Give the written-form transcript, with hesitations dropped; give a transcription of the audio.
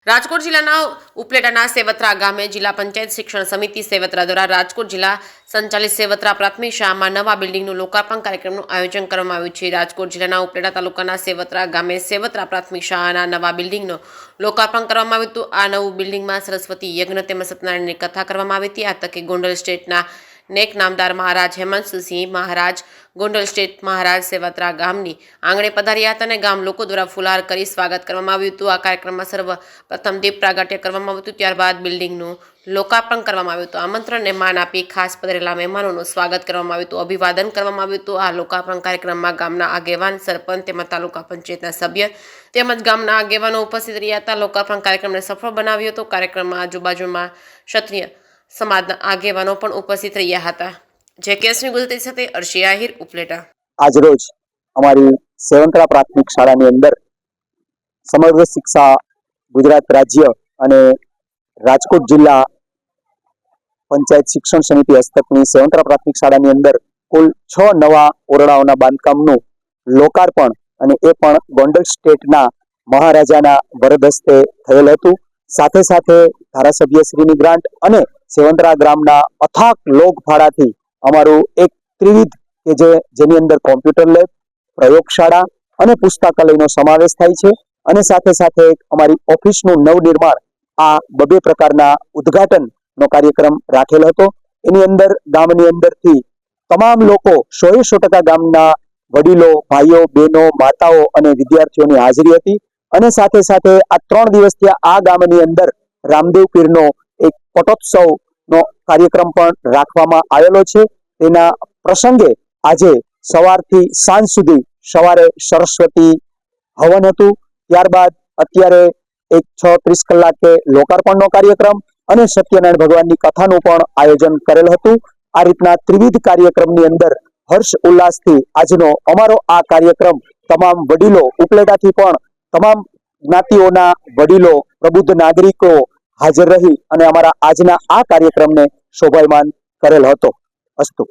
રાજકોટ જિલ્લાના ઉપલેટાના સેવત્રા ગામે જિલ્લા પંચાયત શિક્ષણ સમિતિ સેવત્રા દ્વારા રાજકોટ જિલ્લા સંચાલિત સેવત્રા પ્રાથમિક શાળામાં નવા બિલ્ડિંગનું લોકાર્પણ કાર્યક્રમનું આયોજન કરવામાં આવ્યું છે. રાજકોટ જિલ્લાના ઉપલેટા તાલુકાના સેવત્રા ગામે સેવત્રા પ્રાથમિક શાળાના નવા બિલ્ડિંગનું લોકાર્પણ કરવામાં આવ્યું હતું. આ નવું બિલ્ડિંગમાં સરસ્વતી યજ્ઞ તેમજ સત્યનારાયણની કથા કરવામાં આવી હતી. આ તકે ગોંડલ સ્ટેટના નેક નામદાર મહારાજ હેમંતસિંહ મહારાજ ગોંડલ સ્ટેટ મહારાજ સેવત્રા ગામની આંગણે પધાર્યા હતા અને ગામ લોકો દ્વારા ફુલહાર કરી સ્વાગત કરવામાં આવ્યું હતું. આ કાર્યક્રમમાં સર્વપ્રથમ દીપ પ્રાગટ્ય કરવામાં આવ્યું હતું. ત્યારબાદ બિલ્ડિંગનું લોકાર્પણ કરવામાં આવ્યું હતું. આમંત્રણને માન આપી ખાસ પધારેલા મહેમાનોનું સ્વાગત કરવામાં આવ્યું હતું, અભિવાદન કરવામાં આવ્યું હતું. આ લોકાર્પણ કાર્યક્રમમાં ગામના આગેવાન, સરપંચ તેમજ તાલુકા પંચાયતના સભ્ય તેમજ ગામના આગેવાનો ઉપસ્થિત રહ્યા હતા. લોકાર્પણ કાર્યક્રમને સફળ બનાવ્યો હતો. કાર્યક્રમમાં આજુબાજુમાં ક્ષત્રિય સમાજના આગેવાનો પણ ઉપસ્થિત રહ્યા હતા. જે કેસની ગુજરાતી સાથે અર્શી આહિર, ઉપલેટા. આજરોજ અમારી સેવંત્રા પ્રાથમિક શાળાની અંદર સમગ્ર શિક્ષા ગુજરાત રાજ્ય અને રાજકોટ જિલ્લા પંચાયત શિક્ષણ સમિતિ હસ્તકની સેવંત્રા પ્રાથમિક શાળાની અંદર કુલ 6 નવા ઓરડાઓના બાંધકામનું લોકાર્પણ અને એ પણ ગોંડલ સ્ટેટના મહારાજાના વરદ હસ્તે થયેલ હતું. સાથે સાથે ધારાસભ્યશ્રીની ગ્રાન્ટ અને સેવંત્રા ગ્રામના અથાક લોક ફાળાથી અમારું એક ત્રિવિધ કે જેની અંદર કોમ્પ્યુટર લેબ, પ્રયોગશાળા અને પુસ્તકાલયનો સમાવેશ થાય છે અને સાથે સાથે અમારી ઓફિસનું નવનિર્માણ, આ બે પ્રકારના ઉદ્ઘાટનનો કાર્યક્રમ રાખેલ હતો. એની અંદર ગામની અંદરથી તમામ લોકો 100% ગામના વડીલો, ભાઈઓ, બહેનો, માતાઓ અને વિદ્યાર્થીઓની હાજરી હતી અને સાથે સાથે આ 3 દિવસથી આ ગામની અંદર રામદેવ પીરનો એક પટોત્સવનો કાર્યક્રમ પણ રાખવામાં આવેલો છે. તેના પ્રસંગે આજે સવારથી સાંજ સુધી સવારે સરસ્વતી હવન હતું. ત્યારબાદ અત્યારે 6:30 કલાકે લોકાર્પણનો કાર્યક્રમ અને સત્યનારાયણ ભગવાનની કથાનું પણ આયોજન કરેલ હતું. આ રીતના ત્રિવિધ કાર્યક્રમની અંદર હર્ષ ઉલ્લાસથી આજનો અમારો આ કાર્યક્રમ તમામ વડીલો, ઉપલેટાથી પણ તમામ જ્ઞાતિઓના વડીલો, પ્રબુદ્ધ નાગરિકો હાજર રહી અને અમારા આજના આ કાર્યક્રમને શોભાયમાન કરેલ હતો. અસ્તુ.